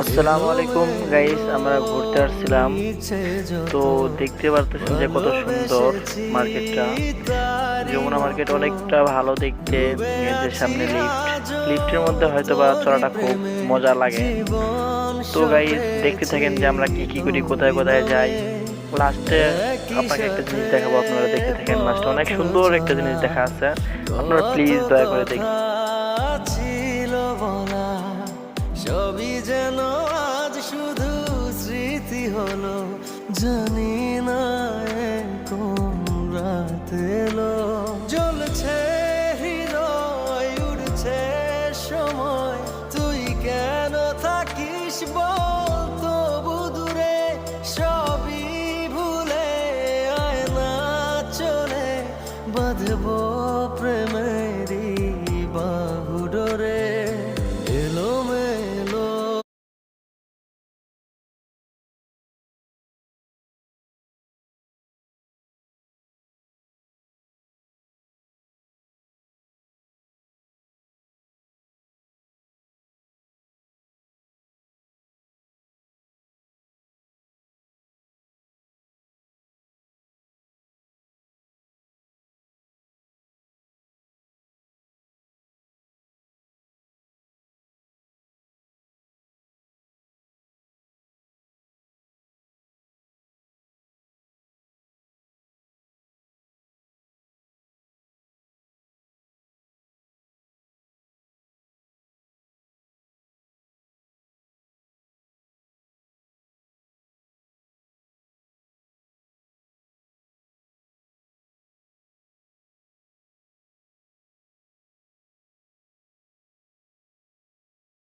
আসসালামু আলাইকুম গাইস, আমরা ঘুরতে আসছিলাম। তো দেখতে পারতেছেন যে কত সুন্দর মার্কেটটা। যমুনা মার্কেট অনেকটা ভালো দেখতে। এই যে সামনে লিফটের মধ্যে হয়তো বা চলাটা খুব মজা লাগে। তো গাইস দেখতে থাকেন যে আমরা কি কি করি, কোথায় কোথায় যাই। লাস্টে আপনাকে একটা জিনিস দেখাবো, আপনারা দেখতে থাকেন। লাস্টে অনেক সুন্দর একটা জিনিস দেখা আছে, আপনারা প্লিজ দয়া করে দেখুন। ছিল বলা সবই যেন আজ শুধু স্মৃতি হলো, জানি না এ কোন রাত এলো। জ্বলছে হৃদয়, উড়ছে সময়, তুই কেন থাকিস বল।